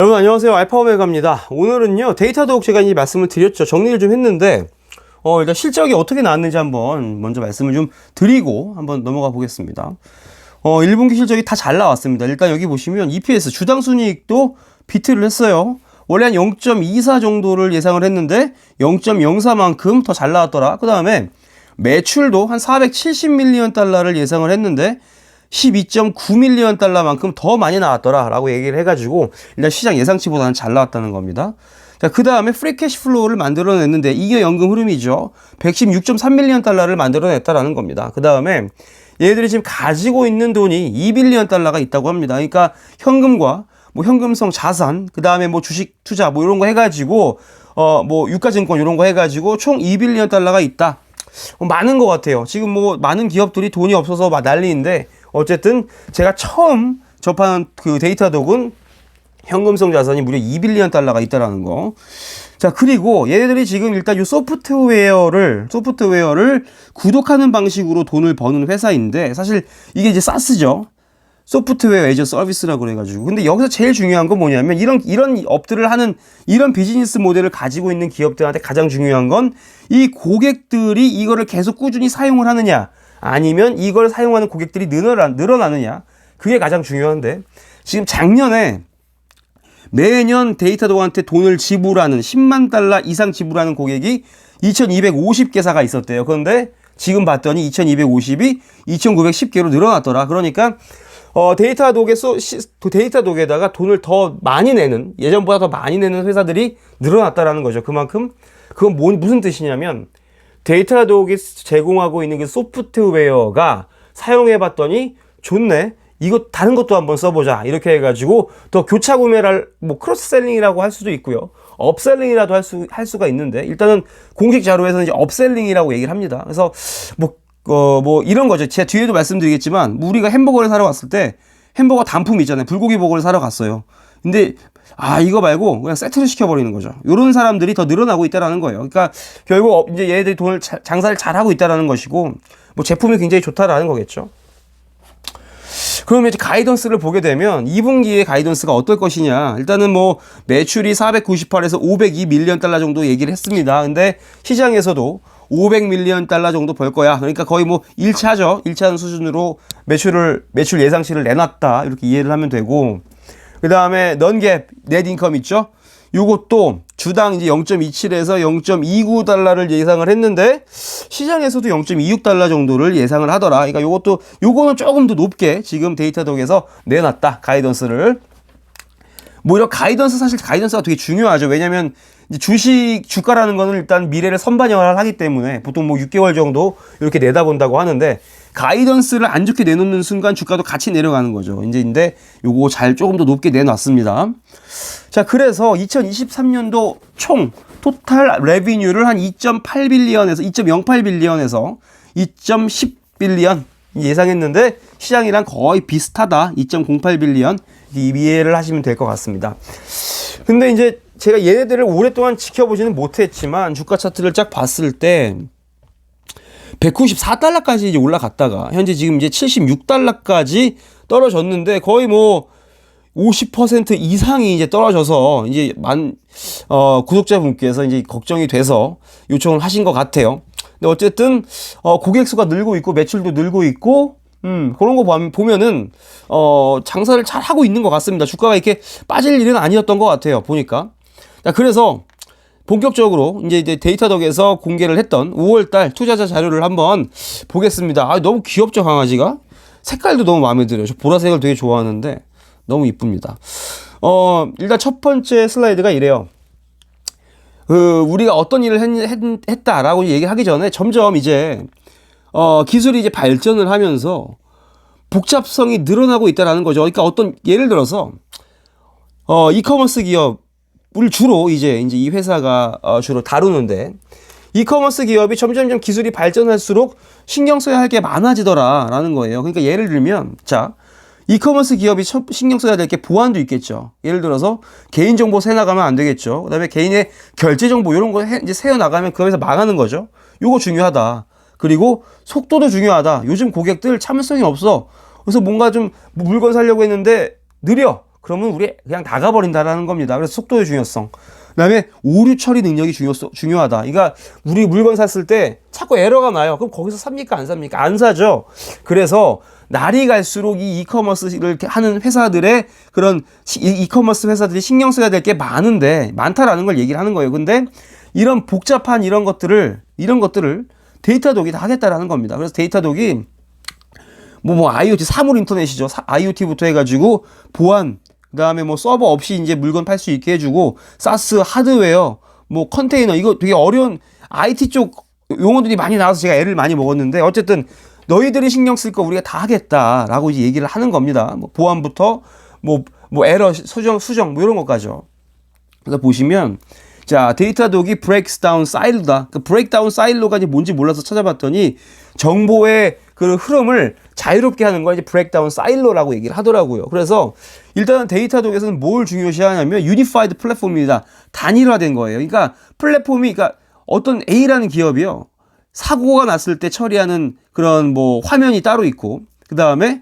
여러분 안녕하세요, 알파오메가입니다. 오늘은요 데이터독 제가 이제 말씀을 드렸죠. 정리를 좀 했는데 일단 실적이 어떻게 나왔는지 한번 먼저 말씀을 좀 드리고 한번 넘어가 보겠습니다. 1분기 실적이 다 잘 나왔습니다. 일단 여기 보시면 EPS 주당 순이익도 비트를 했어요. 원래 한 0.24 정도를 예상을 했는데 0.04만큼 더 잘 나왔더라. 그 다음에 매출도 한 470밀리언 달러를 예상을 했는데 12.9밀리언 달러만큼 더 많이 나왔더라 라고 얘기를 해가지고 일단 시장 예상치보다는 잘 나왔다는 겁니다. 자, 그 다음에 프리 캐시플로우를 만들어냈는데 이게 연금 흐름이죠. 116.3밀리언 달러를 만들어냈다라는 겁니다. 그 다음에 얘들이 지금 가지고 있는 돈이 2빌리언 달러가 있다고 합니다. 그러니까 현금과 뭐 현금성 자산, 그 다음에 뭐 주식 투자 뭐 이런 거 해가지고 뭐 유가증권 이런 거 해가지고 총 2빌리언 달러가 있다. 많은 것 같아요. 지금 뭐 많은 기업들이 돈이 없어서 막 난리인데 어쨌든 제가 처음 접한 그 데이터독은 현금성 자산이 무려 2빌리언 달러가 있다라는 거. 자, 그리고 얘네들이 지금 일단 이 소프트웨어를 구독하는 방식으로 돈을 버는 회사인데 사실 이게 이제 사스죠. 소프트웨어 에이저 서비스라고 그래가지고. 근데 여기서 제일 중요한 건 뭐냐면 이런 업들을 하는 이런 비즈니스 모델을 가지고 있는 기업들한테 가장 중요한 건 이 고객들이 이거를 계속 꾸준히 사용을 하느냐 아니면 이걸 사용하는 고객들이 늘어나느냐 그게 가장 중요한데 지금 작년에 매년 데이터독한테 돈을 지불하는 10만 달러 이상 지불하는 고객이 2250개사가 있었대요. 그런데 지금 봤더니 2250이 2910개로 늘어났더라. 그러니까 데이터독에다가 돈을 더 많이 내는, 예전보다 더 많이 내는 회사들이 늘어났다라는 거죠. 그만큼 그건 무슨 뜻이냐면 데이터독이 제공하고 있는 그 소프트웨어가 사용해봤더니 좋네. 이거 다른 것도 한번 써보자. 이렇게 해가지고 더 교차 구매를 뭐 크로스셀링이라고 할 수도 있고요. 업셀링이라도 할 수가 있는데 일단은 공식 자료에서는 이제 업셀링이라고 얘기를 합니다. 그래서 뭐 이런 거죠. 제가 뒤에도 말씀드리겠지만 우리가 햄버거를 사러 갔을 때 햄버거 단품 있잖아요. 불고기 버거를 사러 갔어요. 근데 이거 말고 그냥 세트를 시켜버리는 거죠. 이런 사람들이 더 늘어나고 있다라는 거예요. 그러니까 결국 이제 얘네들이 장사를 잘하고 있다라는 것이고 뭐 제품이 굉장히 좋다라는 거겠죠. 그러면 이제 가이던스를 보게 되면 2분기의 가이던스가 어떨 것이냐. 일단은 뭐 매출이 498에서 502밀리언 달러 정도 얘기를 했습니다. 근데 시장에서도 500밀리언 달러 정도 벌 거야. 그러니까 거의 뭐 1차죠. 1차 수준으로 매출 예상치를 내놨다. 이렇게 이해를 하면 되고. 그 다음에 넌갭 넷 인컴 있죠? 요것도 주당 이제 0.27에서 0.29 달러를 예상을 했는데 시장에서도 0.26 달러 정도를 예상을 하더라. 그러니까 요거는 조금 더 높게 지금 데이터독에서 내놨다. 가이던스를. 뭐 이런 사실 가이던스가 되게 중요하죠. 왜냐면 이제 주가라는 거는 일단 미래를 선반영을 하기 때문에 보통 뭐 6개월 정도 이렇게 내다본다고 하는데 가이던스를 안 좋게 내놓는 순간 주가도 같이 내려가는 거죠. 근데 요거 조금 더 높게 내놨습니다. 자, 그래서 2023년도 총 토탈 레비뉴를 한 2.08빌리언에서 2.10빌리언 예상했는데 시장이랑 거의 비슷하다. 2.08빌리언 이해를 하시면 될 것 같습니다. 근데 이제 제가 얘네들을 오랫동안 지켜보지는 못했지만 주가 차트를 쫙 봤을 때 194달러까지 이제 올라갔다가 현재 지금 이제 76달러까지 떨어졌는데 거의 뭐 50% 이상이 이제 떨어져서 이제 구독자분께서 이제 걱정이 돼서 요청을 하신 것 같아요. 근데 어쨌든 고객 수가 늘고 있고 매출도 늘고 있고 그런 거 보면은 장사를 잘 하고 있는 것 같습니다. 주가가 이렇게 빠질 일은 아니었던 것 같아요. 보니까. 자, 그래서 본격적으로 이제 데이터독에서 공개를 했던 5월달 투자자 자료를 한번 보겠습니다. 너무 귀엽죠, 강아지가? 색깔도 너무 마음에 들어요. 저 보라색을 되게 좋아하는데 너무 이쁩니다. 일단 첫 번째 슬라이드가 이래요. 우리가 어떤 일을 했다라고 얘기하기 전에 점점 이제 기술이 이제 발전을 하면서 복잡성이 늘어나고 있다라는 거죠. 그러니까 예를 들어서 이커머스 기업을 주로 이제 이 회사가 주로 다루는데 이커머스 기업이 점점 기술이 발전할수록 신경 써야 할 게 많아지더라라는 거예요. 그러니까 예를 들면 이커머스 기업이 신경 써야 될 게 보안도 있겠죠. 예를 들어서 개인정보 새 나가면 안 되겠죠. 그 다음에 개인의 결제정보 이런 거 이제 새어 나가면 그 회사 망하는 거죠. 요거 중요하다. 그리고 속도도 중요하다. 요즘 고객들 참을성이 없어. 그래서 뭔가 좀 물건 사려고 했는데 느려. 그러면 우리 그냥 나가버린다라는 겁니다. 그래서 속도의 중요성. 그다음에 오류 처리 능력이 중요하다. 그러니까 우리 물건 샀을 때 자꾸 에러가 나요. 그럼 거기서 삽니까? 안 삽니까? 안 사죠. 그래서 날이 갈수록 이 이커머스를 하는 회사들의 그런 이커머스 회사들이 신경 써야 될 게 많다라는 걸 얘기를 하는 거예요. 근데 이런 복잡한 이런 것들을 데이터독이 다 하겠다라는 겁니다. 그래서 데이터독이 IoT 사물 인터넷이죠. IoT부터 해가지고 보안, 그다음에 서버 없이 이제 물건 팔 수 있게 해주고 사스 하드웨어, 컨테이너, 이거 되게 어려운 IT 쪽 용어들이 많이 나와서 제가 애를 많이 먹었는데 어쨌든 너희들이 신경 쓸 거 우리가 다 하겠다라고 이제 얘기를 하는 겁니다. 보안부터 에러 수정 이런 것까지요. 그래서 보시면 자, 데이터독이 breaks down silo다. 그 break down silo가 이제 뭔지 몰라서 찾아봤더니 정보의 그 흐름을 자유롭게 하는 걸 이제 break down silo라고 얘기를 하더라고요. 그래서 일단은 데이터독에서는 뭘 중요시하냐면 unified 플랫폼입니다. 단일화된 거예요. 그러니까 플랫폼이 어떤 A라는 기업이요. 사고가 났을 때 처리하는 그런 화면이 따로 있고, 그 다음에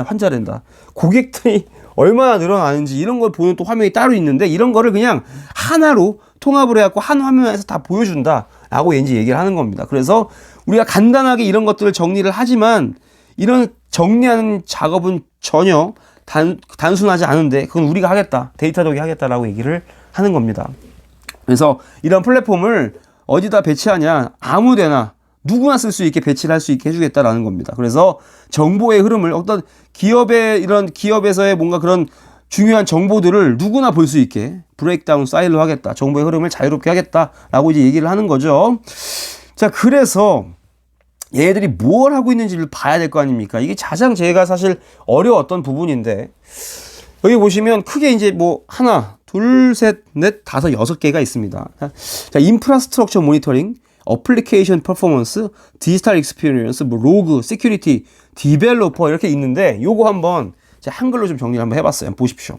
환자랜다. 고객들이 얼마나 늘어나는지 이런 걸 보는 또 화면이 따로 있는데 이런 거를 그냥 하나로 통합을 해갖고 한 화면에서 다 보여준다라고 이제 얘기를 하는 겁니다. 그래서 우리가 간단하게 이런 것들을 정리를 하지만 이런 정리하는 작업은 전혀 단순하지 않은데 그건 우리가 하겠다. 데이터독이 하겠다라고 얘기를 하는 겁니다. 그래서 이런 플랫폼을 어디다 배치하냐? 아무데나 누구나 쓸 수 있게 배치를 할 수 있게 해주겠다라는 겁니다. 그래서 정보의 흐름을 어떤 기업에서의 뭔가 그런 중요한 정보들을 누구나 볼 수 있게 브레이크다운 사일로 하겠다. 정보의 흐름을 자유롭게 하겠다라고 이제 얘기를 하는 거죠. 자, 그래서 얘들이 뭘 하고 있는지를 봐야 될 거 아닙니까? 이게 가장 제가 사실 어려웠던 부분인데 여기 보시면 크게 이제 하나, 둘, 셋, 넷, 다섯, 여섯 개가 있습니다. 자, 인프라스트럭처 모니터링, 어플리케이션 퍼포먼스, 디지털 익스피리언스, 로그, 시큐리티, 디벨로퍼 이렇게 있는데 요거 한번 제가 한글로 좀 정리를 한번 해봤어요. 한번 보십시오.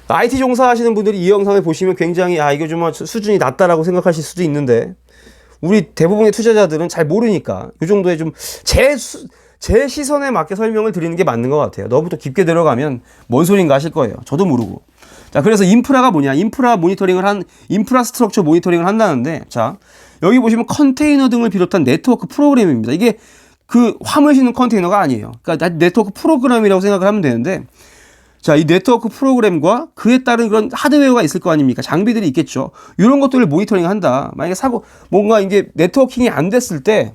IT 종사하시는 분들이 이 영상을 보시면 굉장히 이거 좀 수준이 낮다라고 생각하실 수도 있는데 우리 대부분의 투자자들은 잘 모르니까 이 정도의 좀 제 시선에 맞게 설명을 드리는 게 맞는 것 같아요. 너부터 깊게 들어가면 뭔 소린가 하실 거예요. 저도 모르고. 자, 그래서 인프라가 뭐냐? 인프라스트럭처 모니터링을 한다는데, 자, 여기 보시면 컨테이너 등을 비롯한 네트워크 프로그램입니다. 이게 그 화물 싣는 컨테이너가 아니에요. 그러니까 네트워크 프로그램이라고 생각을 하면 되는데, 자, 이 네트워크 프로그램과 그에 따른 그런 하드웨어가 있을 거 아닙니까? 장비들이 있겠죠. 이런 것들을 모니터링 한다. 만약에 뭔가 이게 네트워킹이 안 됐을 때,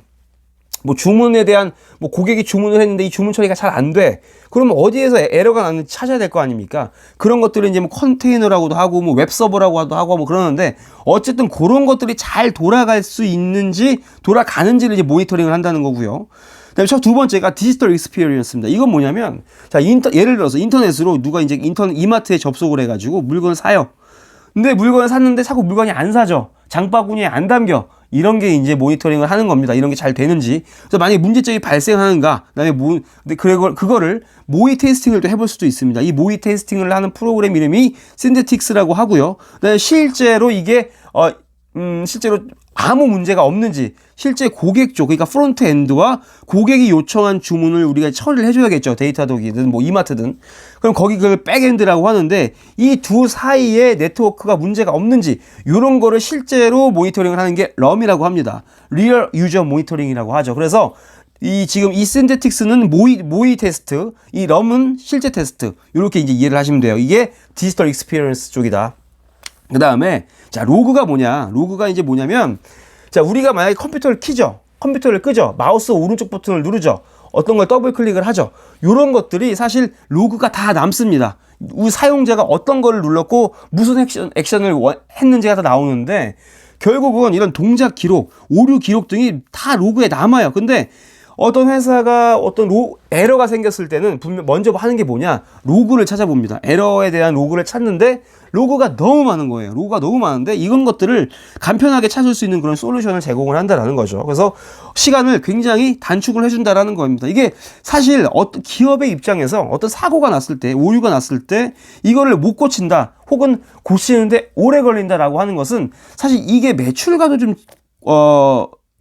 주문에 대한 고객이 주문을 했는데 이 주문 처리가 잘 안 돼. 그러면 어디에서 에러가 났는지 찾아야 될 거 아닙니까? 그런 것들을 이제 컨테이너라고도 하고 웹서버라고도 하고 그러는데 어쨌든 그런 것들이 잘 돌아갈 수 있는지 돌아가는지를 이제 모니터링을 한다는 거고요. 그다음에 두 번째가 디지털 익스피리언스입니다. 이건 뭐냐면 자, 예를 들어서 인터넷으로 누가 이제 이마트에 접속을 해가지고 물건을 사요. 근데 물건을 샀는데 자꾸 물건이 안 사죠. 장바구니에 안 담겨. 이런 게 이제 모니터링을 하는 겁니다. 이런 게 잘 되는지. 그래서 만약에 문제점이 발생하는가, 그다음에 근데 그거를 모의 테스팅을 또 해볼 수도 있습니다. 이 모의 테스팅을 하는 프로그램 이름이 신데틱스라고 하고요. 그다음에 실제로 이게 실제로 아무 문제가 없는지 실제 고객 쪽, 그러니까 프론트 엔드와 고객이 요청한 주문을 우리가 처리를 해줘야겠죠. 데이터독이든 이마트든. 그럼 거기 그걸 백엔드라고 하는데 이 두 사이에 네트워크가 문제가 없는지 이런 거를 실제로 모니터링을 하는 게 럼이라고 합니다. 리얼 유저 모니터링이라고 하죠. 그래서 지금 이 신데틱스는 모의 테스트, 이 럼은 실제 테스트. 이렇게 이제 이해를 하시면 돼요. 이게 디지털 익스피리언스 쪽이다. 그 다음에, 자, 로그가 뭐냐? 로그가 이제 뭐냐면, 자, 우리가 만약에 컴퓨터를 켜죠. 컴퓨터를 끄죠. 마우스 오른쪽 버튼을 누르죠. 어떤 걸 더블 클릭을 하죠. 요런 것들이 사실 로그가 다 남습니다. 우리 사용자가 어떤 거를 눌렀고, 무슨 액션을 했는지가 다 나오는데, 결국은 이런 동작 기록, 오류 기록 등이 다 로그에 남아요. 근데, 어떤 회사가 에러가 생겼을 때는 먼저 하는 게 뭐냐? 로그를 찾아봅니다. 에러에 대한 로그를 찾는데 로그가 너무 많은 거예요. 로그가 너무 많은데 이런 것들을 간편하게 찾을 수 있는 그런 솔루션을 제공을 한다라는 거죠. 그래서 시간을 굉장히 단축을 해준다라는 겁니다. 이게 사실 어떤 기업의 입장에서 어떤 사고가 났을 때, 오류가 났을 때 이거를 못 고친다 혹은 고치는데 오래 걸린다라고 하는 것은 사실 이게 매출과도 좀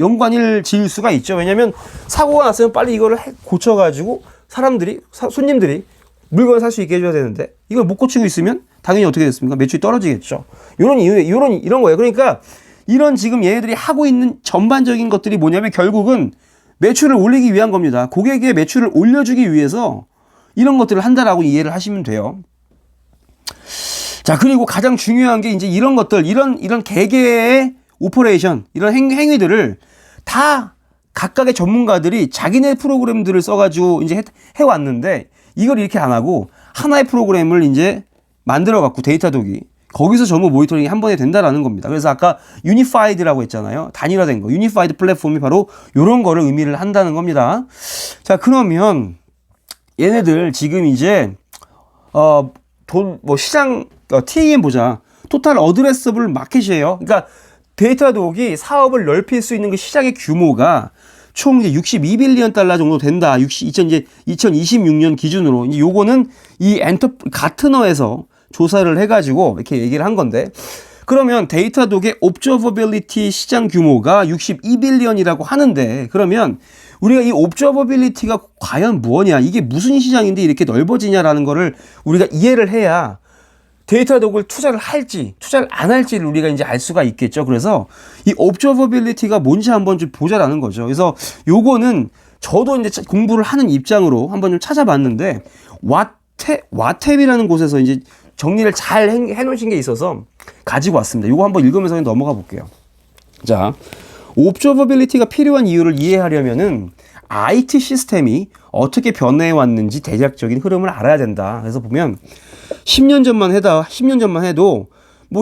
연관일 지을 수가 있죠. 왜냐면 사고가 났으면 빨리 이거를 고쳐가지고 사람들이, 손님들이 물건을 살 수 있게 해줘야 되는데 이걸 못 고치고 있으면 당연히 어떻게 됐습니까? 매출이 떨어지겠죠. 이런 거예요. 그러니까 이런 지금 얘네들이 하고 있는 전반적인 것들이 뭐냐면 결국은 매출을 올리기 위한 겁니다. 고객의 매출을 올려주기 위해서 이런 것들을 한다라고 이해를 하시면 돼요. 자, 그리고 가장 중요한 게 이제 이런 것들, 이런 개개의 오퍼레이션, 이런 행위들을 다 각각의 전문가들이 자기네 프로그램들을 써가지고 이제 해왔는데 이걸 이렇게 안 하고 하나의 프로그램을 이제 만들어갖고 데이터독이 거기서 전부 모니터링이 한 번에 된다라는 겁니다. 그래서 아까 유니파이드라고 했잖아요. 단일화된 거. 유니파이드 플랫폼이 바로 이런 거를 의미를 한다는 겁니다. 자, 그러면 얘네들 지금 이제 시장 TAM 보자. 토탈 어드레서블 마켓이에요. 그러니까 데이터독이 사업을 넓힐 수 있는 그 시장의 규모가 총 이제 62빌리언 달러 정도 된다. 2026년 기준으로. 이제 요거는 이 가트너에서 조사를 해가지고 이렇게 얘기를 한 건데, 그러면 데이터독의 옵저버빌리티 시장 규모가 62빌리언이라고 하는데, 그러면 우리가 이 옵저버빌리티가 과연 뭐냐, 이게 무슨 시장인데 이렇게 넓어지냐라는 거를 우리가 이해를 해야 데이터독을 투자를 할지 투자를 안 할지를 우리가 이제 알 수가 있겠죠. 그래서 이 옵저버빌리티가 뭔지 한번 좀 보자라는 거죠. 그래서 요거는 저도 이제 공부를 하는 입장으로 한번 좀 찾아봤는데, 와탭이라는 곳에서 이제 정리를 잘 해놓으신 게 있어서 가지고 왔습니다. 요거 한번 읽으면서 넘어가 볼게요. 자, 옵저버빌리티가 필요한 이유를 이해하려면은 IT 시스템이 어떻게 변해 왔는지 대략적인 흐름을 알아야 된다. 그래서 보면 10년 전만 해도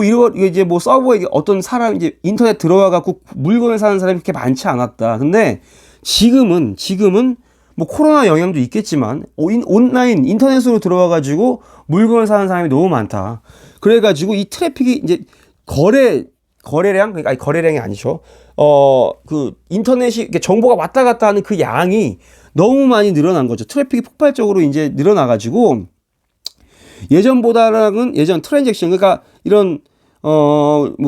이거 이제 서버에 어떤 사람 이제 인터넷 들어와 갖고 물건을 사는 사람이 그렇게 많지 않았다. 근데 지금은 코로나 영향도 있겠지만 온라인 인터넷으로 들어와 가지고 물건을 사는 사람이 너무 많다. 그래 가지고 이 트래픽이 이제 거래량이 아니죠. 그 인터넷이 정보가 왔다 갔다 하는 그 양이 너무 많이 늘어난 거죠. 트래픽이 폭발적으로 이제 늘어나 가지고 예전 트랜잭션, 그러니까 이런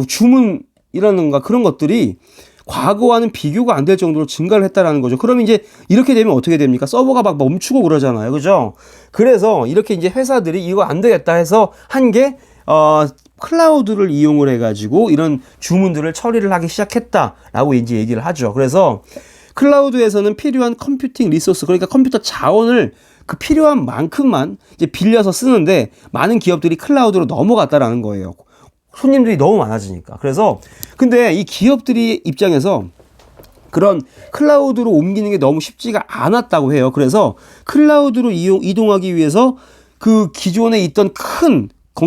주문이라는가 그런 것들이 과거와는 비교가 안 될 정도로 증가를 했다라는 거죠. 그럼 이제 이렇게 되면 어떻게 됩니까? 서버가 막 멈추고 그러잖아요. 그죠? 그래서 이렇게 이제 회사들이 이거 안 되겠다 해서 한 게 클라우드를 이용을 해가지고 이런 주문들을 처리를 하기 시작했다라고 이제 얘기를 하죠. 그래서 클라우드에서는 필요한 컴퓨팅 리소스, 그러니까 컴퓨터 자원을 그 필요한 만큼만 이제 빌려서 쓰는데 많은 기업들이 클라우드로 넘어갔다라는 거예요. 손님들이 너무 많아지니까. 그래서 근데 이 기업들이 입장에서 그런 클라우드로 옮기는 게 너무 쉽지가 않았다고 해요. 그래서 클라우드로 이동하기 위해서 그 기존에 있던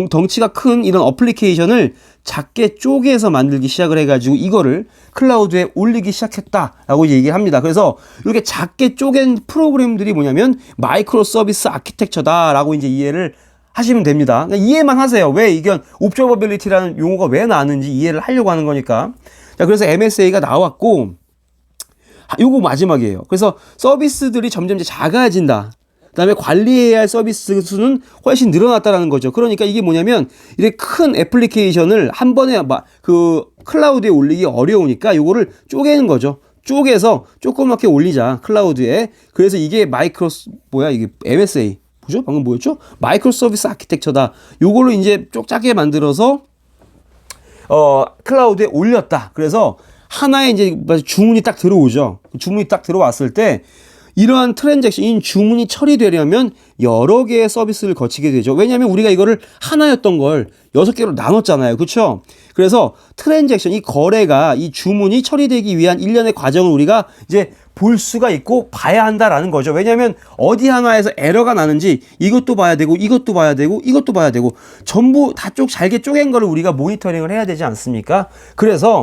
덩치가 큰 이런 어플리케이션을 작게 쪼개서 만들기 시작을 해가지고 이거를 클라우드에 올리기 시작했다라고 얘기를 합니다. 그래서 이렇게 작게 쪼갠 프로그램들이 뭐냐면 마이크로 서비스 아키텍처다라고 이제 이해를 하시면 됩니다. 이해만 하세요. 왜 이게 옵저버빌리티라는 용어가 왜 나왔는지 이해를 하려고 하는 거니까. 자, 그래서 MSA가 나왔고, 요거 마지막이에요. 그래서 서비스들이 점점 이제 작아진다. 그다음에 관리해야 할 서비스 수는 훨씬 늘어났다라는 거죠. 그러니까 이게 뭐냐면 이렇게 큰 애플리케이션을 한 번에 그 클라우드에 올리기 어려우니까 요거를 쪼개는 거죠. 쪼개서 조그맣게 올리자 클라우드에. 그래서 이게 이게 MSA 뭐죠? 방금 뭐였죠? 마이크로 서비스 아키텍처다. 요걸로 이제 작게 만들어서 클라우드에 올렸다. 그래서 하나의 이제 주문이 딱 들어오죠. 주문이 딱 들어왔을 때 이러한 트랜잭션, 주문이 처리되려면 여러 개의 서비스를 거치게 되죠. 왜냐하면 우리가 이거를 하나였던 걸 6개로 나눴잖아요. 그렇죠? 그래서 트랜잭션, 이 거래가, 이 주문이 처리되기 위한 일련의 과정을 우리가 이제 볼 수가 있고 봐야 한다라는 거죠. 왜냐하면 어디 하나에서 에러가 나는지 이것도 봐야 되고 이것도 봐야 되고 이것도 봐야 되고 전부 다 잘게 쪼갠 거를 우리가 모니터링을 해야 되지 않습니까? 그래서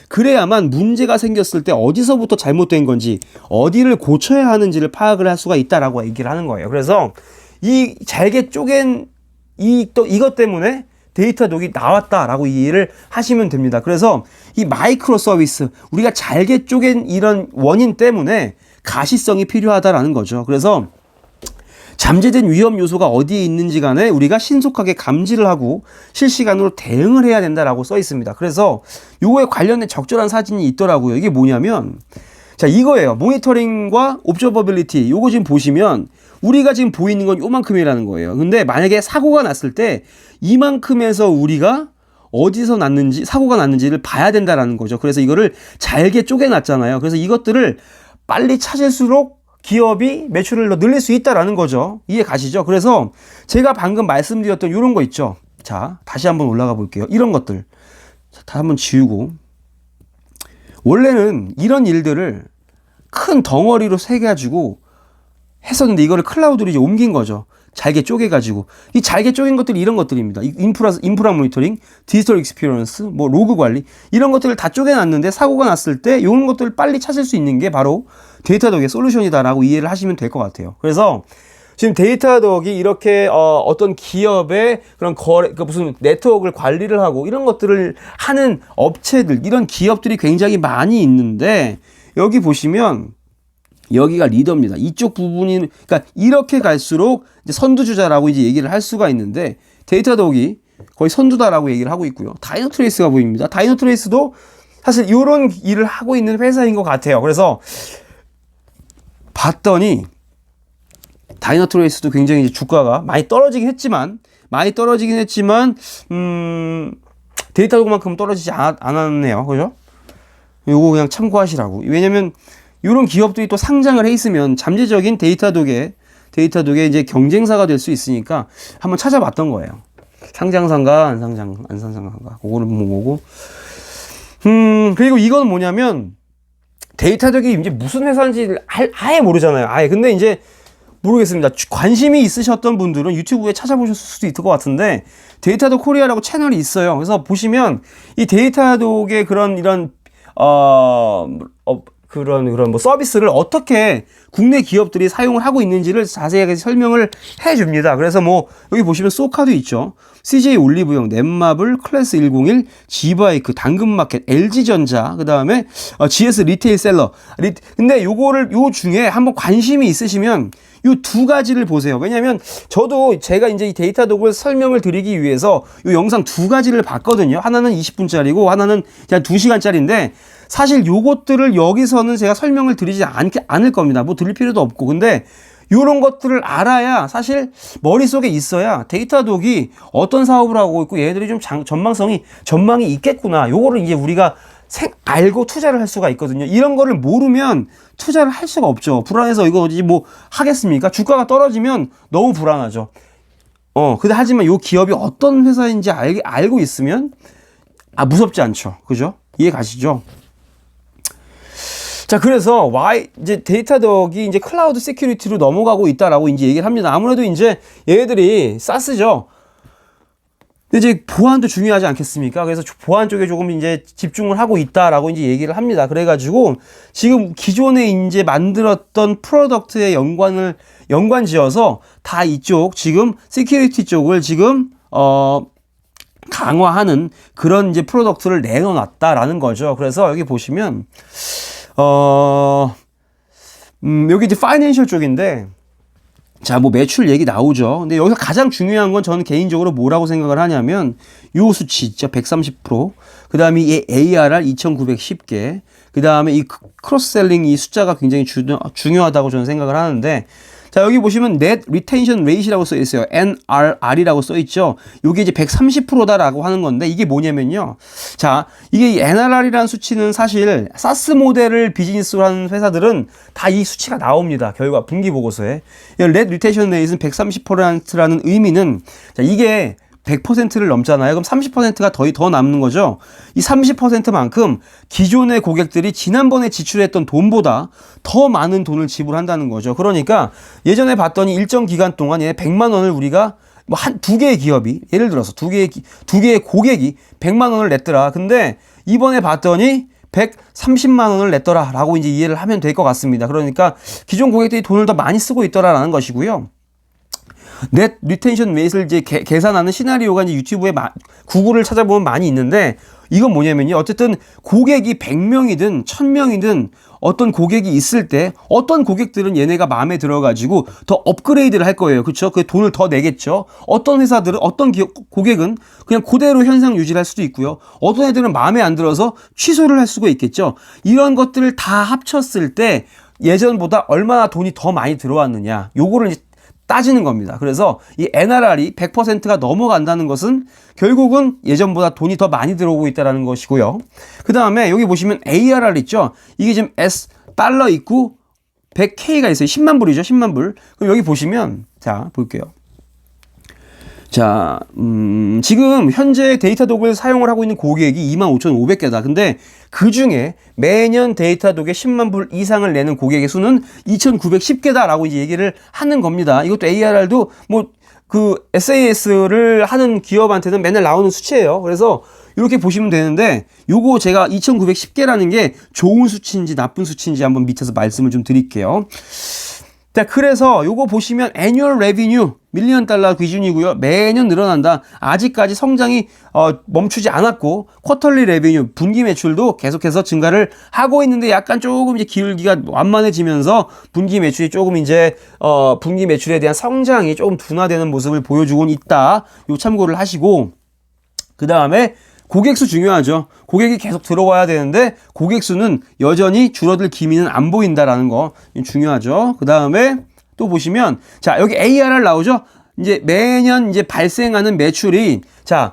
그래야만 문제가 생겼을 때 어디서부터 잘못된 건지 어디를 고쳐야 하는지를 파악을 할 수가 있다라고 얘기를 하는 거예요. 그래서 이 잘게 쪼갠 이것 때문에 데이터독이 나왔다라고 이해를 하시면 됩니다. 그래서 이 마이크로 서비스, 우리가 잘게 쪼갠 이런 원인 때문에 가시성이 필요하다라는 거죠. 그래서 잠재된 위험 요소가 어디에 있는지 간에 우리가 신속하게 감지를 하고 실시간으로 대응을 해야 된다라고 써 있습니다. 그래서 요거에 관련된 적절한 사진이 있더라고요. 이게 뭐냐면 자, 이거예요. 모니터링과 옵저버빌리티. 요거 지금 보시면 우리가 지금 보이는 건 요만큼이라는 거예요. 근데 만약에 사고가 났을 때 이만큼에서 우리가 어디서 났는지, 사고가 났는지를 봐야 된다라는 거죠. 그래서 이거를 잘게 쪼개놨잖아요. 그래서 이것들을 빨리 찾을수록 기업이 매출을 더 늘릴 수 있다라는 거죠. 이해 가시죠? 그래서 제가 방금 말씀드렸던 이런 거 있죠. 자, 다시 한번 올라가 볼게요. 이런 것들. 다 한번 지우고. 원래는 이런 일들을 큰 덩어리로 세가지고 했었는데 이거를 클라우드로 이제 옮긴 거죠. 잘게 쪼개가지고. 이 잘게 쪼갠 것들이 이런 것들입니다. 인프라 모니터링, 디지털 익스피리언스, 뭐 로그 관리 이런 것들을 다 쪼개놨는데 사고가 났을 때 이런 것들을 빨리 찾을 수 있는 게 바로 데이터덕의 솔루션이다라고 이해를 하시면 될 것 같아요. 그래서 지금 데이터덕이 이렇게 어떤 기업의 그런 거래, 그러니까 무슨 네트워크를 관리를 하고 이런 것들을 하는 업체들, 이런 기업들이 굉장히 많이 있는데 여기 보시면 여기가 리더입니다. 이쪽 부분이, 그러니까 이렇게 갈수록 이제 선두주자라고 이제 얘기를 할 수가 있는데 데이터덕이 거의 선두다라고 얘기를 하고 있고요. 다이노트레이스가 보입니다. 다이노트레이스도 사실 이런 일을 하고 있는 회사인 것 같아요. 그래서 봤더니 다이노트레이스도 굉장히 이제 주가가 많이 떨어지긴 했지만 데이터덕만큼 떨어지지 않았네요. 그죠? 요거 그냥 참고하시라고. 왜냐면 이런 기업들이 또 상장을 해 있으면 잠재적인 데이터독의 이제 경쟁사가 될 수 있으니까 한번 찾아봤던 거예요. 상장상가, 안 상장상가. 그거는 뭐고. 그리고 이건 뭐냐면 데이터독이 이제 무슨 회사인지 아예 모르잖아요. 아예. 근데 이제 모르겠습니다. 관심이 있으셨던 분들은 유튜브에 찾아보셨을 수도 있을 것 같은데 데이터독 코리아라고 채널이 있어요. 그래서 보시면 이 데이터독의 그런 뭐 서비스를 어떻게 국내 기업들이 사용을 하고 있는지를 자세하게 설명을 해줍니다. 그래서 뭐 여기 보시면 소카도 있죠. CJ 올리브영, 넷마블, 클래스 101, 지바이크, 당근마켓, LG전자, 그 다음에 GS 리테일 셀러. 근데 요 중에 한번 관심이 있으시면 요 두 가지를 보세요. 왜냐면 저도 제가 이제 이 데이터독을 설명을 드리기 위해서 요 영상 두 가지를 봤거든요. 하나는 20분짜리고 하나는 그냥 2시간짜리인데 사실 요것들을 여기서는 제가 설명을 드리지 않을 겁니다. 뭐 드릴 필요도 없고. 근데 요런 것들을 알아야 사실 머릿속에 있어야 데이터독이 어떤 사업을 하고 있고 얘들이 좀 전망이 있겠구나. 요거를 이제 우리가 알고 투자를 할 수가 있거든요. 이런 거를 모르면 투자를 할 수가 없죠. 불안해서 이거 어디 뭐 하겠습니까? 주가가 떨어지면 너무 불안하죠. 근데 하지만 요 기업이 어떤 회사인지 알고 있으면 무섭지 않죠. 그죠? 이해 가시죠? 자, 그래서 이제 데이터덕이 이제 클라우드 세큐리티로 넘어가고 있다라고 이제 얘기를 합니다. 아무래도 이제 얘들이 사스죠. 근데 이제 보안도 중요하지 않겠습니까? 그래서 보안 쪽에 조금 이제 집중을 하고 있다라고 이제 얘기를 합니다. 그래가지고 지금 기존에 이제 만들었던 프로덕트에 연관 지어서 다 이쪽 지금 세큐리티 쪽을 지금 강화하는 그런 이제 프로덕트를 내놓았다라는 거죠. 그래서 여기 보시면 여기 이제 파이낸셜 쪽인데 자, 뭐 매출 얘기 나오죠. 근데 여기서 가장 중요한 건 저는 개인적으로 뭐라고 생각을 하냐면 요 수치 있죠. 130%. 그 다음에 이 ARR 2910개. 그 다음에 이 크로스셀링 이 숫자가 굉장히 중요하다고 저는 생각을 하는데 자, 여기 보시면 Net Retention Rate이라고 써 있어요. NRR이라고 써 있죠. 이게 이제 130%다라고 하는 건데 이게 뭐냐면요. 자, 이게 NRR이라는 수치는 사실 사스 모델을 비즈니스로 하는 회사들은 다 이 수치가 나옵니다. 결과 분기 보고서에. Net Retention Rate는 130%라는 의미는 자, 이게 100%를 넘잖아요. 그럼 30%가 더 남는 거죠. 이 30%만큼 기존의 고객들이 지난번에 지출했던 돈보다 더 많은 돈을 지불한다는 거죠. 그러니까 예전에 봤더니 일정 기간 동안 100만 원을 우리가 뭐 두 개의 기업이 예를 들어서 두 개의 고객이 100만 원을 냈더라. 근데 이번에 봤더니 130만 원을 냈더라 라고 이제 이해를 하면 될 것 같습니다. 그러니까 기존 고객들이 돈을 더 많이 쓰고 있더라라는 것이고요. 넷 리텐션 레이트를 이제 계산하는 시나리오가 이제 유튜브에 구글을 찾아보면 많이 있는데 이건 뭐냐면요. 어쨌든 고객이 100명이든 1000명이든 어떤 고객이 있을 때 어떤 고객들은 얘네가 마음에 들어가지고 더 업그레이드를 할 거예요. 그렇죠? 그 돈을 더 내겠죠. 어떤 회사들은 어떤 고객은 그냥 그대로 현상 유지를 할 수도 있고요. 어떤 애들은 마음에 안 들어서 취소를 할 수가 있겠죠. 이런 것들을 다 합쳤을 때 예전보다 얼마나 돈이 더 많이 들어왔느냐. 요거를 이제 따지는 겁니다. 그래서 이 NRR이 100%가 넘어간다는 것은 결국은 예전보다 돈이 더 많이 들어오고 있다는 것이고요. 그 다음에 여기 보시면 ARR 있죠. 이게 지금 달러 있고 100K가 있어요. 10만 불이죠. 10만 불. 그럼 여기 보시면 자 볼게요. 자, 지금 현재 데이터독을 사용을 하고 있는 고객이 25,500개다. 근데 그 중에 매년 데이터독에 10만 불 이상을 내는 고객의 수는 2,910개다라고 이제 얘기를 하는 겁니다. 이것도 ARR도 뭐 그 SaaS를 하는 기업한테는 맨날 나오는 수치예요. 그래서 이렇게 보시면 되는데 요거 제가 2,910개라는 게 좋은 수치인지 나쁜 수치인지 한번 밑에서 말씀을 좀 드릴게요. 자, 그래서 요거 보시면 annual revenue 밀리언 달러 기준이고요. 매년 늘어난다. 아직까지 성장이 멈추지 않았고 쿼터리 레비뉴 분기 매출도 계속해서 증가를 하고 있는데 약간 조금 이제 기울기가 완만해지면서 분기 매출이 조금 이제 분기 매출에 대한 성장이 조금 둔화되는 모습을 보여주고 있다. 요 참고를 하시고 그 다음에 고객 수 중요하죠. 고객이 계속 들어와야 되는데 고객 수는 여전히 줄어들 기미는 안 보인다라는 거 중요하죠. 그 다음에 또 보시면 자 여기 ARR 나오죠. 이제 매년 이제 발생하는 매출이 자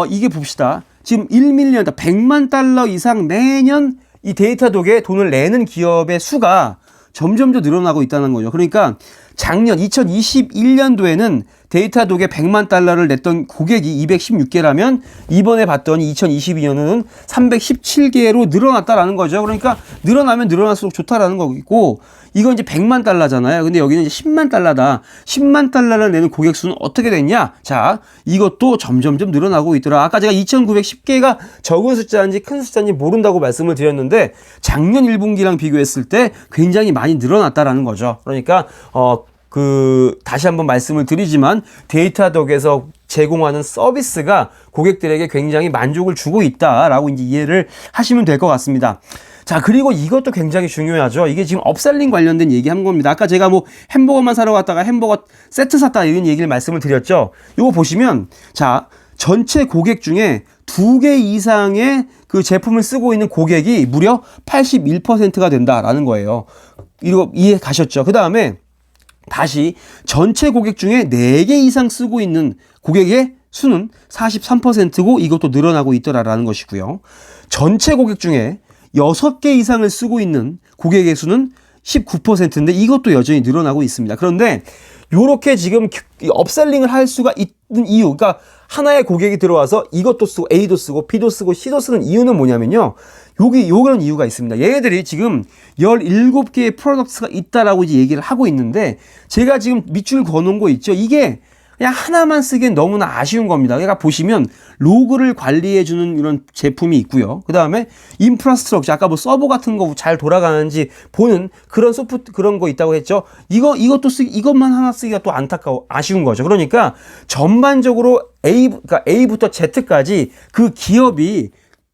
이게 봅시다. 지금 1밀리언 100만 달러 이상 매년 이 데이터독에 돈을 내는 기업의 수가 점점 더 늘어나고 있다는 거죠. 그러니까 작년 2021년도에는 데이터독에 100만 달러를 냈던 고객이 216개라면 이번에 봤더니 2022년에는 317개로 늘어났다라는 거죠. 그러니까 늘어나면 늘어날수록 좋다라는 거고 이건 이제 100만 달러잖아요. 근데 여기는 이제 10만 달러다. 10만 달러를 내는 고객 수는 어떻게 됐냐? 자, 이것도 점점점 늘어나고 있더라. 아까 제가 2,910개가 적은 숫자인지 큰 숫자인지 모른다고 말씀을 드렸는데 작년 1분기랑 비교했을 때 굉장히 많이 늘어났다라는 거죠. 그러니까 다시 한번 말씀을 드리지만 데이터독에서 제공하는 서비스가 고객들에게 굉장히 만족을 주고 있다라고 이제 이해를 하시면 될 것 같습니다. 자, 그리고 이것도 굉장히 중요하죠. 이게 지금 업셀링 관련된 얘기 한 겁니다. 아까 제가 뭐 햄버거만 사러 갔다가 햄버거 세트 샀다 이런 얘기를 말씀을 드렸죠. 이거 보시면 자, 전체 고객 중에 2개 이상의 그 제품을 쓰고 있는 고객이 무려 81%가 된다라는 거예요. 이거 이해 가셨죠? 그 다음에 다시 전체 고객 중에 4개 이상 쓰고 있는 고객의 수는 43%고 이것도 늘어나고 있더라라는 것이고요. 전체 고객 중에 6개 이상을 쓰고 있는 고객의 수는 19%인데 이것도 여전히 늘어나고 있습니다. 그런데 요렇게 지금 업셀링을 할 수가 있는 이유, 그러니까 하나의 고객이 들어와서 이것도 쓰고 A도 쓰고 B도 쓰고 C도 쓰는 이유는 뭐냐면요. 요런 이유가 있습니다. 얘네들이 지금 17개의 프로덕트가 있다라고 이제 얘기를 하고 있는데 제가 지금 밑줄 그어놓은 거 있죠. 이게 그냥 하나만 쓰기엔 너무나 아쉬운 겁니다. 그러니까 보시면 로그를 관리해주는 이런 제품이 있고요. 그 다음에 인프라스트럭처, 아까 뭐 서버 같은 거 잘 돌아가는지 보는 그런 그런 거 있다고 했죠. 이것만 하나 쓰기가 또 아쉬운 거죠. 그러니까 전반적으로 그러니까 A부터 Z까지 그 기업이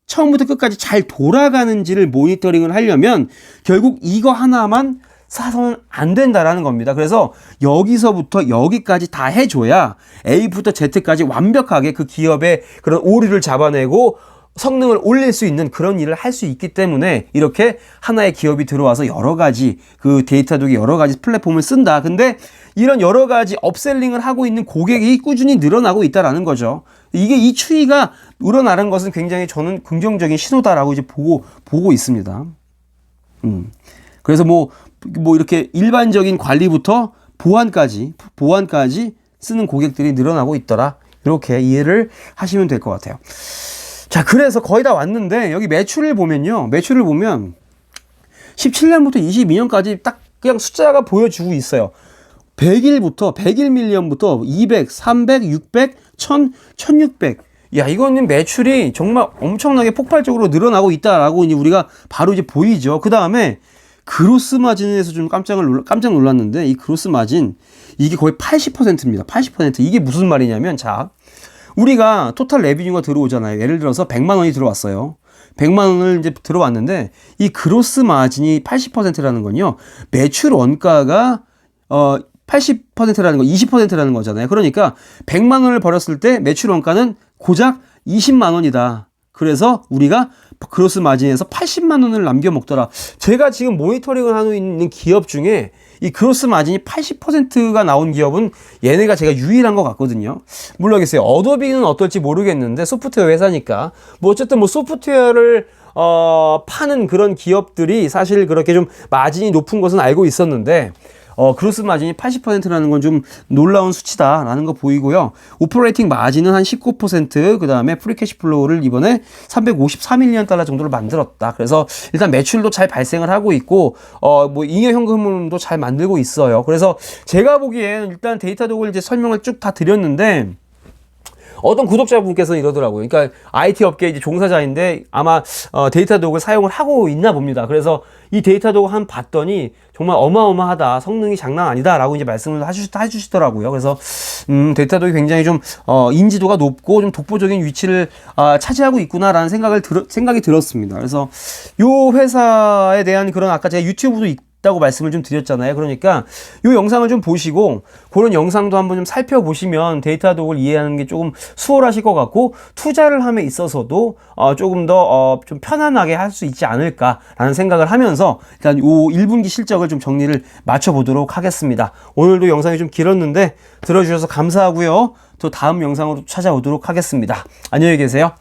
처음부터 끝까지 잘 돌아가는지를 모니터링을 하려면 결국 이거 하나만 사서는 안 된다라는 겁니다. 그래서 여기서부터 여기까지 다 해줘야 A부터 Z까지 완벽하게 그 기업의 그런 오류를 잡아내고 성능을 올릴 수 있는 그런 일을 할 수 있기 때문에 이렇게 하나의 기업이 들어와서 여러 가지 그 데이터독이 여러 가지 플랫폼을 쓴다. 근데 이런 여러 가지 업셀링을 하고 있는 고객이 꾸준히 늘어나고 있다라는 거죠. 이게 이 추이가 늘어나는 것은 굉장히 저는 긍정적인 신호다라고 이제 보고 있습니다. 그래서 뭐 이렇게 일반적인 관리부터 보안까지 쓰는 고객들이 늘어나고 있더라. 이렇게 이해를 하시면 될 것 같아요. 자, 그래서 거의 다 왔는데 여기 매출을 보면 17년부터 22년까지 딱 그냥 숫자가 보여주고 있어요. 100일 밀리언부터 200, 300, 600, 1000, 1600. 야, 이거는 매출이 정말 엄청나게 폭발적으로 늘어나고 있다라고 이제 우리가 바로 이제 보이죠. 그 다음에 그로스 마진에서 좀 깜짝 놀랐는데 이 그로스 마진 이게 거의 80%입니다. 80%. 이게 무슨 말이냐면 자, 우리가 토탈 레비뉴가 들어오잖아요. 예를 들어서 100만 원이 들어왔어요. 100만 원을 이제 들어왔는데 이 그로스 마진이 80%라는 건요. 매출 원가가 80%라는 거, 20%라는 거잖아요. 그러니까 100만 원을 벌었을 때 매출 원가는 고작 20만 원이다. 그래서 우리가 그로스 마진에서 80만 원을 남겨 먹더라. 제가 지금 모니터링을 하고 있는 기업 중에 이 그로스 마진이 80%가 나온 기업은 얘네가 제가 유일한 것 같거든요. 모르겠어요. 어도비는 어떨지 모르겠는데 소프트웨어 회사니까 뭐 어쨌든 뭐 소프트웨어를 파는 그런 기업들이 사실 그렇게 좀 마진이 높은 것은 알고 있었는데 그로스 마진이 80%라는 건 좀 놀라운 수치다라는 거 보이고요. 오퍼레이팅 마진은 한 19%, 그 다음에 프리캐시플로우를 이번에 353밀리언 달러 정도를 만들었다. 그래서 일단 매출도 잘 발생을 하고 있고, 뭐 잉여 현금흐름도 잘 만들고 있어요. 그래서 제가 보기엔 일단 데이터독을 이제 설명을 쭉 다 드렸는데, 어떤 구독자분께서 이러더라고요. 그러니까 IT 업계 이제 종사자인데 아마 데이터독을 사용을 하고 있나 봅니다. 그래서 이 데이터독을 한 봤더니 정말 어마어마하다, 성능이 장난 아니다라고 이제 말씀을 해주시더라고요. 그래서 데이터독이 굉장히 좀 인지도가 높고 좀 독보적인 위치를 차지하고 있구나라는 생각이 들었습니다. 그래서 요 회사에 대한 그런 아까 제가 유튜브도 있다고 말씀을 좀 드렸잖아요. 그러니까 이 영상을 좀 보시고 그런 영상도 한번 좀 살펴보시면 데이터독을 이해하는 게 조금 수월하실 것 같고 투자를 함에 있어서도 조금 더 좀 편안하게 할 수 있지 않을까라는 생각을 하면서 일단 이 1분기 실적을 좀 정리를 맞춰보도록 하겠습니다. 오늘도 영상이 좀 길었는데 들어주셔서 감사하고요. 또 다음 영상으로 찾아오도록 하겠습니다. 안녕히 계세요.